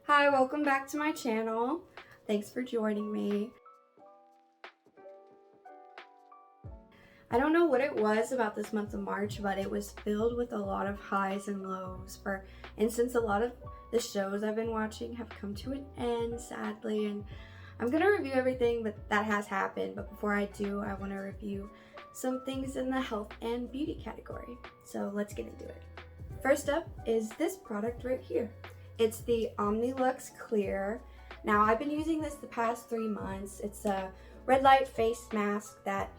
Hi, welcome back to my channel. Thanks for joining me. I don't know what it was about this month of March, but it was filled with a lot of highs and lows. For instance, a lot of the shows I've been watching have come to an end, sadly, and I'm gonna review everything that has happened. But before I do, I want to review some things in the health and beauty category. So let's get into it. First up is this product right here. It's the Omnilux Clear. Now, I've been using this the past 3 months. It's a red light face mask that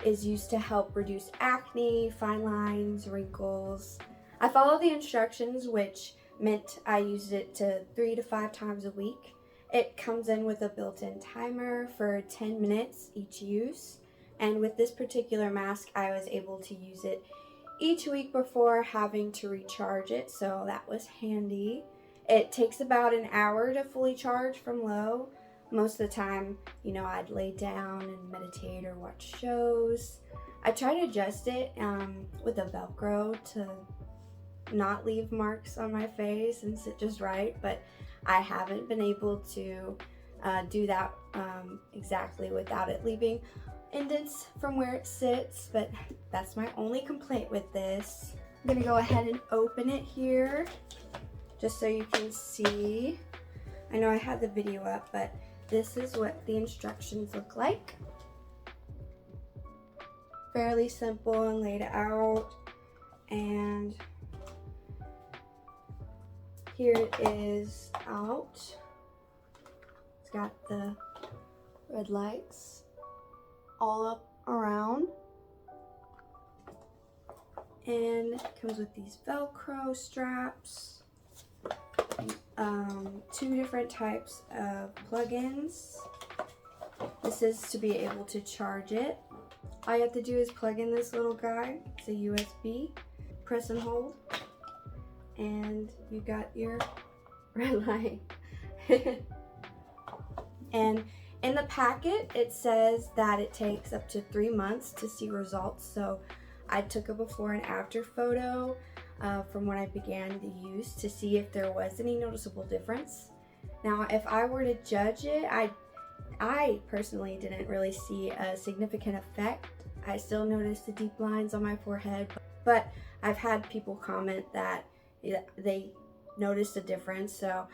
is used to help reduce acne, fine lines, wrinkles. I follow the instructions, which meant I used it to 3 to 5 times a week. It comes in with a built-in timer for 10 minutes each use. And with this particular mask, I was able to use it each week before having to recharge it, so that was handy. It takes about an hour to fully charge from low. Most of the time, I'd lay down and meditate or watch shows. I try to adjust it with a Velcro to not leave marks on my face and sit just right, but I haven't been able to do that exactly without it leaving indents from where it sits, but that's my only complaint with this. I'm gonna go ahead and open it here just so you can see. I know I had the video up, but this is what the instructions look like. Fairly simple and laid out, and here it is out. It's got the red lights all up around, and it comes with these Velcro straps, 2 different types of plugins. This is to be able to charge it. All you have to do is plug in this little guy. It's a USB, press and hold, and you got your red light. And in the packet, it says that it takes up to 3 months to see results. So I took a before and after photo from when I began the use to see if there was any noticeable difference. Now, if I were to judge it, I personally didn't really see a significant effect. I still noticed the deep lines on my forehead, but I've had people comment that they noticed a difference. So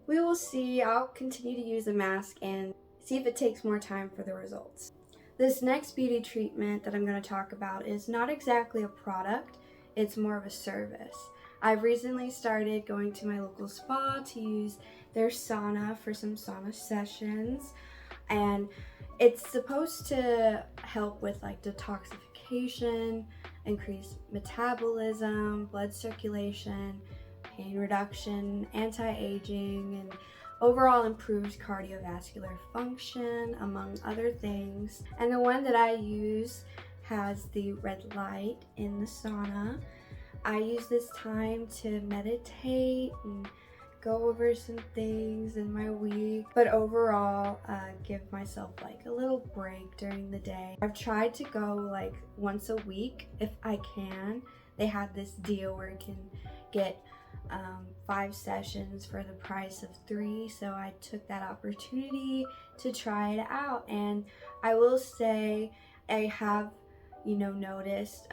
we will see. I'll continue to use the mask and see if it takes more time for the results. This next beauty treatment that I'm going to talk about is not exactly a product, it's more of a service. I've recently started going to my local spa to use their sauna for some sauna sessions, and it's supposed to help with detoxification, increase metabolism, blood circulation, pain reduction, anti-aging, and overall improves cardiovascular function, among other things. And the one that I use has the red light in the sauna. I use this time to meditate and go over some things in my week, but overall give myself a little break during the day. I've tried to go once a week if I can. They have this deal where you can get 5 sessions for the price of 3, so I took that opportunity to try it out, and I will say I have noticed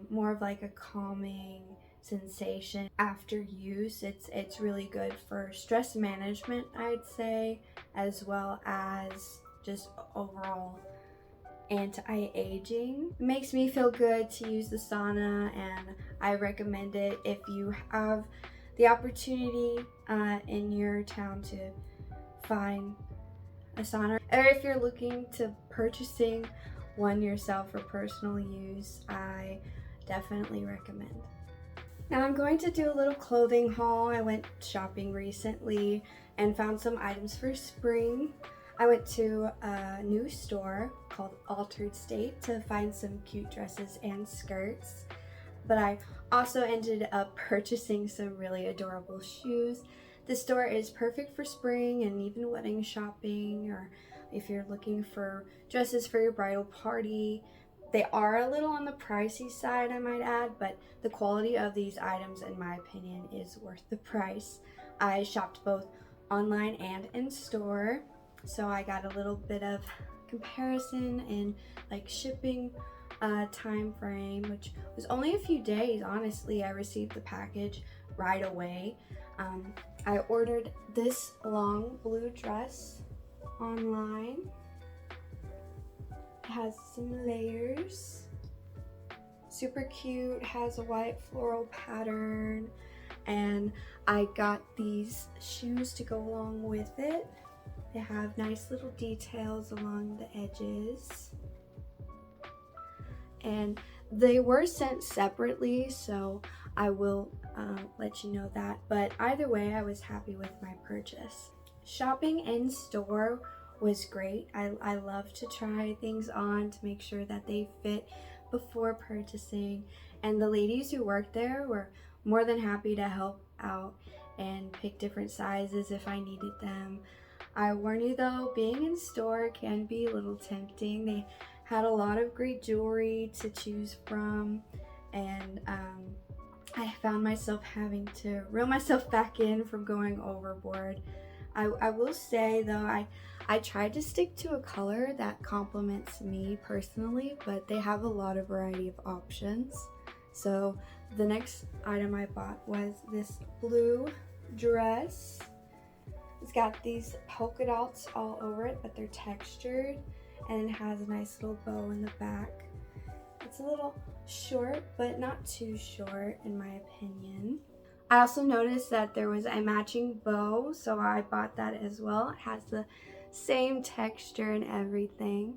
more of a calming sensation after use. It's really good for stress management, I'd say, as well as just overall anti-aging. It makes me feel good to use the sauna, and I recommend it if you have the opportunity in your town to find a sauna, or if you're looking to purchasing one yourself for personal use. I definitely recommend. Now I'm going to do a little clothing haul. I went shopping recently and found some items for spring. I went to a new store called Altered State to find some cute dresses and skirts, but I also ended up purchasing some really adorable shoes. The store is perfect for spring and even wedding shopping, or if you're looking for dresses for your bridal party. They are a little on the pricey side, I might add, but the quality of these items, in my opinion, is worth the price. I shopped both online and in store. So I got a little bit of comparison in like shipping time frame, which was only a few days. Honestly, I received the package right away. I ordered this long blue dress online. It has some layers, super cute, has a white floral pattern, and I got these shoes to go along with it. They have nice little details along the edges, and they were sent separately, so I will let you know that. But either way, I was happy with my purchase. Shopping in store was great. I love to try things on to make sure that they fit before purchasing, and the ladies who worked there were more than happy to help out and pick different sizes if I needed them. I warn you though, being in store can be a little tempting. They had a lot of great jewelry to choose from, and I found myself having to reel myself back in from going overboard. I will say though, I tried to stick to a color that complements me personally, but they have a lot of variety of options. So the next item I bought was this blue dress. It's got these polka dots all over it, but they're textured, and it has a nice little bow in the back. It's a little short, but not too short in my opinion. I also noticed that there was a matching bow, so I bought that as well. It has the same texture and everything.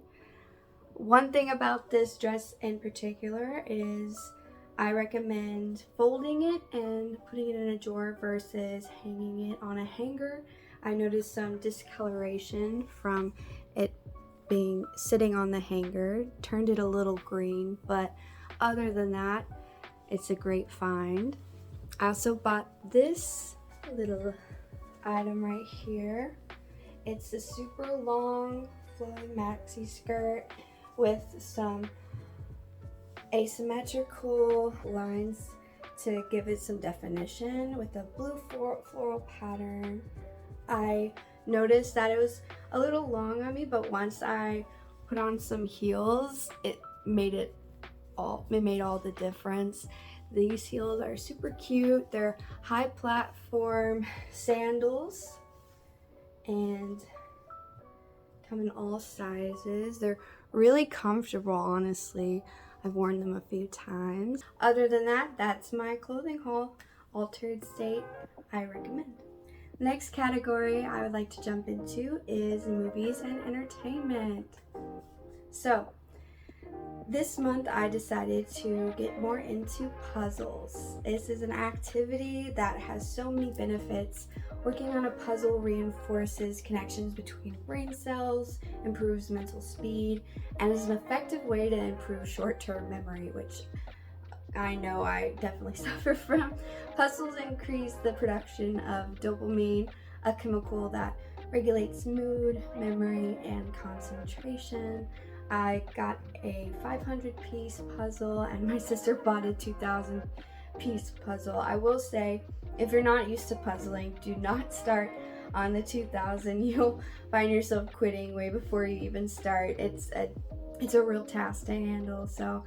One thing about this dress in particular is I recommend folding it and putting it in a drawer versus hanging it on a hanger. I noticed some discoloration from it being sitting on the hanger, turned it a little green, but other than that, it's a great find. I also bought this little item right here. It's a super long flowing maxi skirt with some asymmetrical lines to give it some definition with a blue floral pattern. I noticed that it was a little long on me, but once I put on some heels, it made all the difference. These heels are super cute. They're high platform sandals and come in all sizes. They're really comfortable, honestly. I've worn them a few times. Other than that, that's my clothing haul. Altered state, I recommend. Next category I would like to jump into is movies and entertainment. So this month I decided to get more into puzzles. This is an activity that has so many benefits. Working on a puzzle reinforces connections between brain cells, improves mental speed, and is an effective way to improve short-term memory, which I know I definitely suffer from. Puzzles increase the production of dopamine, a chemical that regulates mood, memory, and concentration. I got a 500-piece puzzle, and my sister bought a 2,000-piece puzzle. I will say, if you're not used to puzzling, do not start on the 2,000. You'll find yourself quitting way before you even start. It's a real task to handle, so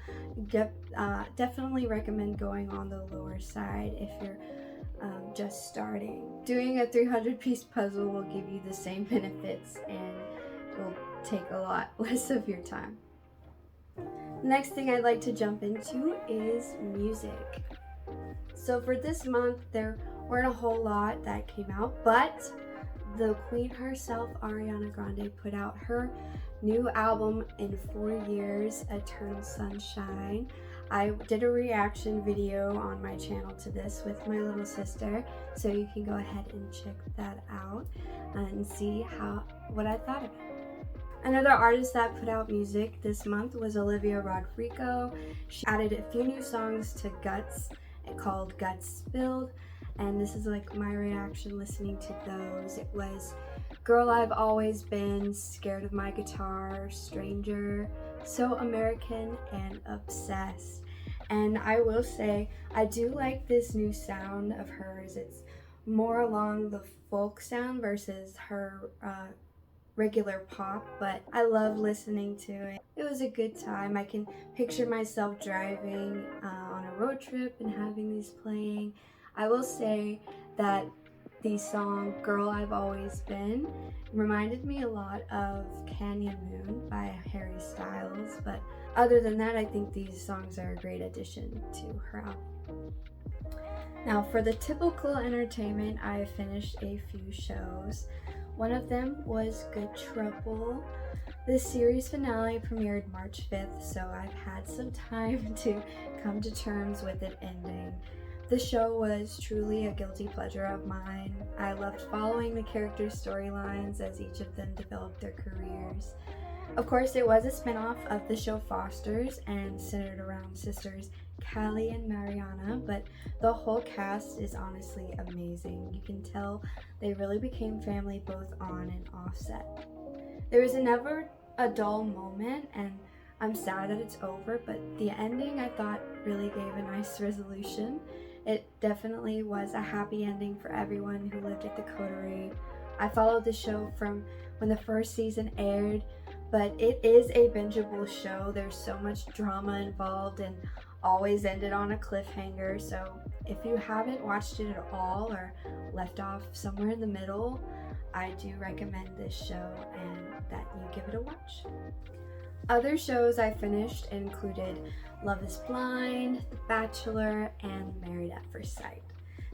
definitely recommend going on the lower side if you're just starting. Doing a 300-piece puzzle will give you the same benefits and will take a lot less of your time. The next thing I'd like to jump into is music. So for this month, there weren't a whole lot that came out, but the queen herself, Ariana Grande, put out her new album in 4 years, Eternal Sunshine. I did a reaction video on my channel to this with my little sister, so you can go ahead and check that out and see what I thought of it. Another artist that put out music this month was Olivia Rodrigo. She added a few new songs to Guts, called Guts Spilled, and this is like my reaction listening to those. It was Girl I've Always Been, Scared of My Guitar, Stranger, So American, and Obsessed. And I will say, I do like this new sound of hers. It's more along the folk sound versus her regular pop, but I love listening to it. It was a good time. I can picture myself driving on a road trip and having these playing. I will say that the song Girl I've Always Been reminded me a lot of Canyon Moon by Harry Styles, but other than that, I think these songs are a great addition to her album. Now, for the typical entertainment, I finished a few shows. One of them was Good Trouble. The series finale premiered March 5th, so I've had some time to come to terms with it ending. The show was truly a guilty pleasure of mine. I loved following the characters' storylines as each of them developed their careers. Of course, it was a spin-off of the show Fosters and centered around sisters Callie and Mariana, but the whole cast is honestly amazing. You can tell they really became family both on and off set. There was never a dull moment, and I'm sad that it's over, but the ending I thought really gave a nice resolution. It definitely was a happy ending for everyone who lived at the coterie. I followed the show from when the first season aired, but it is a bingeable show. There's so much drama involved and always ended on a cliffhanger, so if you haven't watched it at all or left off somewhere in the middle, I do recommend this show and that you give it a watch. Other shows I finished included Love is Blind, The Bachelor, and Married at First Sight.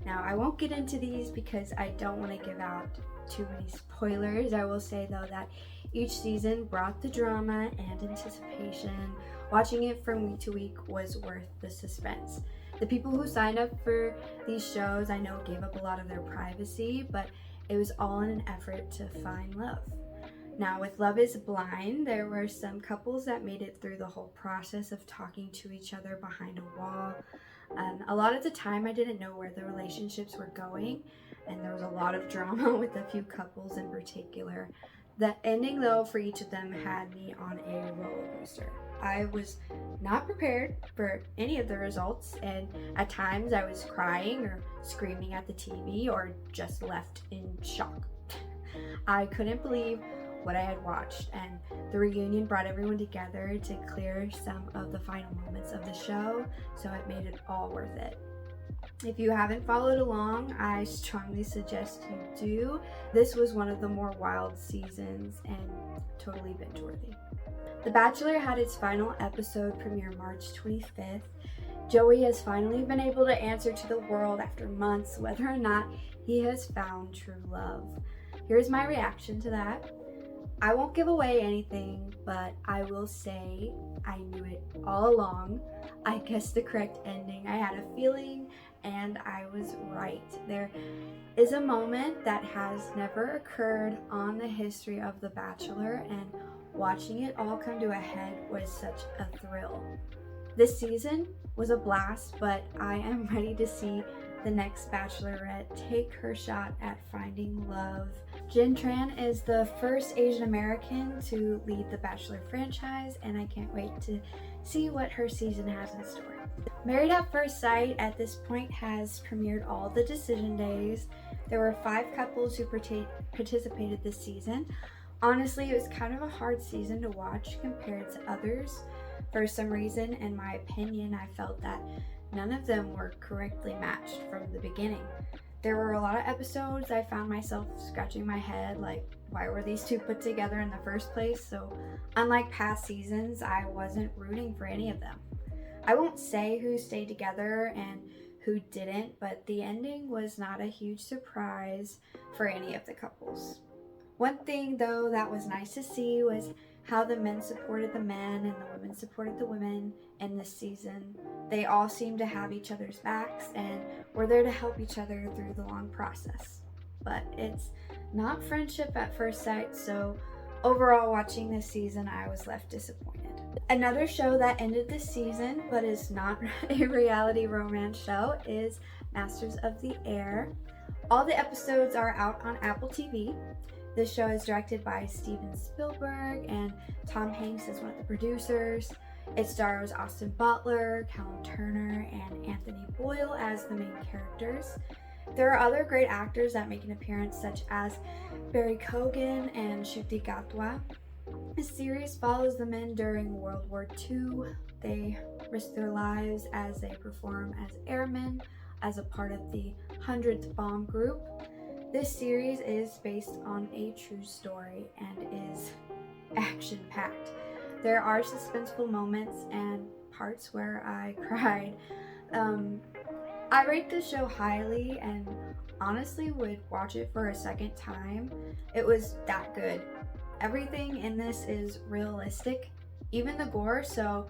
Now, I won't get into these because I don't want to give out too many spoilers. I will say though that each season brought the drama and anticipation. Watching it from week to week was worth the suspense. The people who signed up for these shows I know gave up a lot of their privacy, but it was all in an effort to find love. Now, with Love is Blind, there were some couples that made it through the whole process of talking to each other behind a wall. A lot of the time I didn't know where the relationships were going, and there was a lot of drama with a few couples in particular. The ending though for each of them had me on a roller coaster. I was not prepared for any of the results, and at times I was crying or screaming at the TV or just left in shock. I couldn't believe what I had watched, and the reunion brought everyone together to clear some of the final moments of the show, so it made it all worth it. If you haven't followed along, I strongly suggest you do. This was one of the more wild seasons and totally binge-worthy. The Bachelor had its final episode premiere March 25th. Joey has finally been able to answer to the world after months whether or not he has found true love. Here's my reaction to that. I won't give away anything, but I will say I knew it all along. I guessed the correct ending. I had a feeling and I was right. There is a moment that has never occurred on the history of The Bachelor, and watching it all come to a head was such a thrill. This season was a blast, but I am ready to see the next Bachelorette take her shot at finding love. Jin Tran is the first Asian American to lead the Bachelor franchise, and I can't wait to see what her season has in store. Married at First Sight at this point has premiered all the decision days. There were 5 couples who participated this season. Honestly, it was kind of a hard season to watch compared to others. For some reason, in my opinion, I felt that none of them were correctly matched from the beginning. There were a lot of episodes I found myself scratching my head like, why were these two put together in the first place? So unlike past seasons, I wasn't rooting for any of them. I won't say who stayed together and who didn't, but the ending was not a huge surprise for any of the couples. One thing though that was nice to see was how the men supported the men and the women supported the women in this season. They all seemed to have each other's backs and were there to help each other through the long process. But it's not friendship at first sight, so overall watching this season I was left disappointed. Another show that ended this season but is not a reality romance show is Masters of the Air. All the episodes are out on Apple TV. This show is directed by Steven Spielberg, and Tom Hanks is one of the producers. It stars Austin Butler, Callum Turner, and Anthony Boyle as the main characters. There are other great actors that make an appearance, such as Barry Cogan and Shuti Gatwa. The series follows the men during World War II. They risk their lives as they perform as airmen as a part of the 100th Bomb Group. This series is based on a true story and is action-packed. There are suspenseful moments and parts where I cried. I rate this show highly and honestly would watch it for a second time. It was that good. Everything in this is realistic, even the gore, so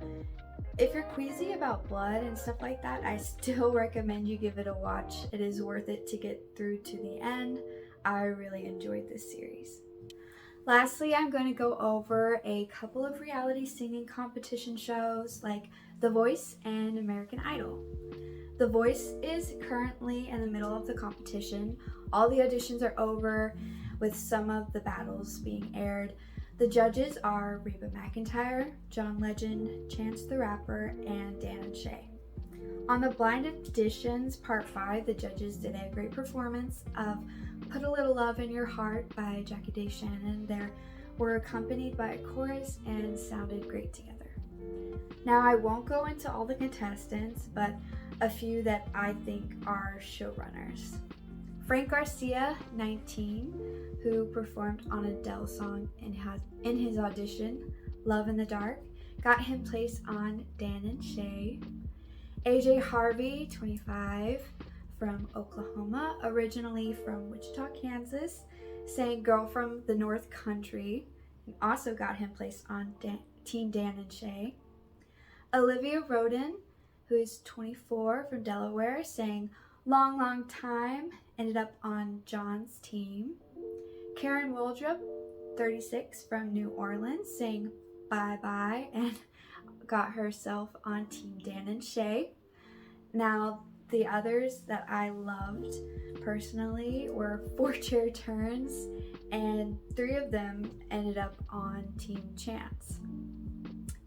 if you're queasy about blood and stuff like that, I still recommend you give it a watch. It is worth it to get through to the end. I really enjoyed this series. Lastly, I'm going to go over a couple of reality singing competition shows like The Voice and American Idol. The Voice is currently in the middle of the competition. All the auditions are over, with some of the battles being aired. The judges are Reba McEntire, John Legend, Chance the Rapper, and Dan and Shay. On the Blind Auditions Part 5, the judges did a great performance of Put a Little Love in Your Heart by Jackie Day Shannon. They were accompanied by a chorus and sounded great together. Now, I won't go into all the contestants, but a few that I think are showrunners. Frank Garcia, 19, who performed on Adele's song in his audition, Love in the Dark, got him placed on Dan and Shay. AJ Harvey, 25, from Oklahoma, originally from Wichita, Kansas, sang Girl from the North Country, and also got him placed on Team Dan and Shay. Olivia Rodin, who is 24, from Delaware, sang Long, Long Time, ended up on John's team. Karen Waldrop, 36, from New Orleans, sang Bye Bye and got herself on Team Dan and Shay. Now, the others that I loved personally were 4 Chair Turns, and 3 of them ended up on Team Chance.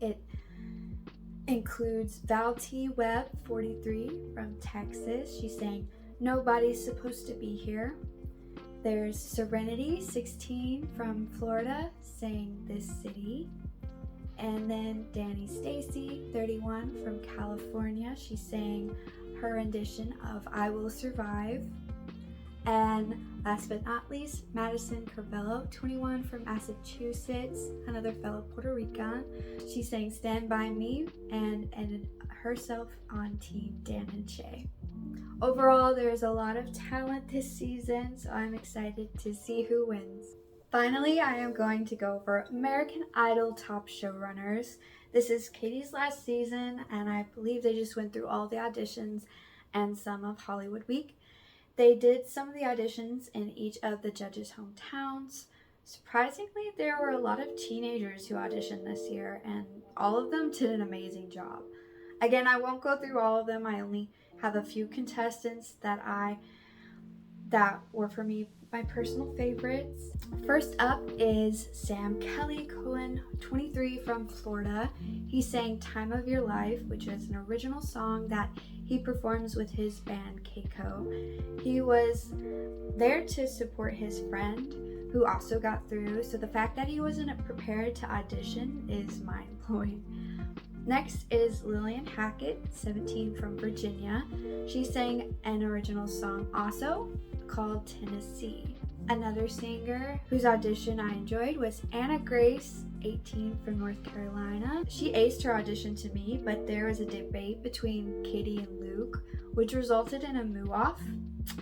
It includes Val T. Webb, 43, from Texas. She sang Nobody's Supposed to Be Here. There's Serenity, 16, from Florida, sang This City. And then Danny Stacy, 31, from California. She sang her rendition of I Will Survive. And last but not least, Madison Carvello, 21, from Massachusetts, another fellow Puerto Rican. She sang Stand By Me and ended herself on Team Dan and Shay. Overall, there's a lot of talent this season, so I'm excited to see who wins. Finally, I am going to go over American Idol top showrunners. This is Katie's last season, and I believe they just went through all the auditions and some of Hollywood Week. They did some of the auditions in each of the judges' hometowns. Surprisingly, there were a lot of teenagers who auditioned this year, and all of them did an amazing job. Again, I won't go through all of them. I only have a few contestants that were for me my personal favorites. First up is Sam Kelly Cohen, 23, from Florida. He sang Time of Your Life, which is an original song that he performs with his band Keiko. He was there to support his friend who also got through, so the fact that he wasn't prepared to audition is mind-blowing. Next is Lillian Hackett, 17, from Virginia. She sang an original song also called Tennessee. Another singer whose audition I enjoyed was Anna Grace, 18, from North Carolina. She aced her audition to me, but there was a debate between Katie and Luke, which resulted in a moo-off,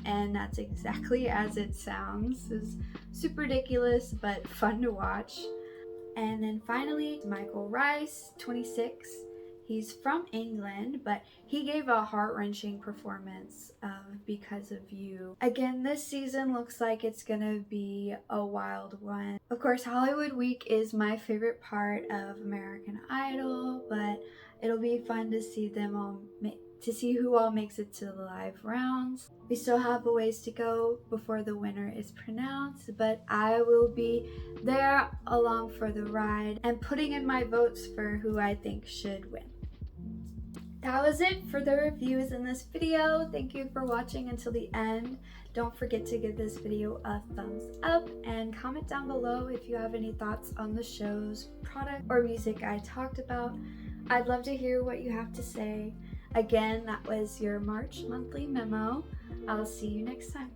and that's exactly as it sounds. It's super ridiculous, but fun to watch. And then finally, Michael Rice, 26. He's from England, but he gave a heart-wrenching performance of Because of You. Again, this season looks like it's gonna be a wild one. Of course, Hollywood Week is my favorite part of American Idol, but it'll be fun to see them all to see who all makes it to the live rounds. We still have a ways to go before the winner is pronounced, but I will be there along for the ride and putting in my votes for who I think should win. That was it for the reviews in this video. Thank you for watching until the end. Don't forget to give this video a thumbs up and comment down below if you have any thoughts on the shows, product, or music I talked about. I'd love to hear what you have to say. Again, that was your March monthly memo. I'll see you next time.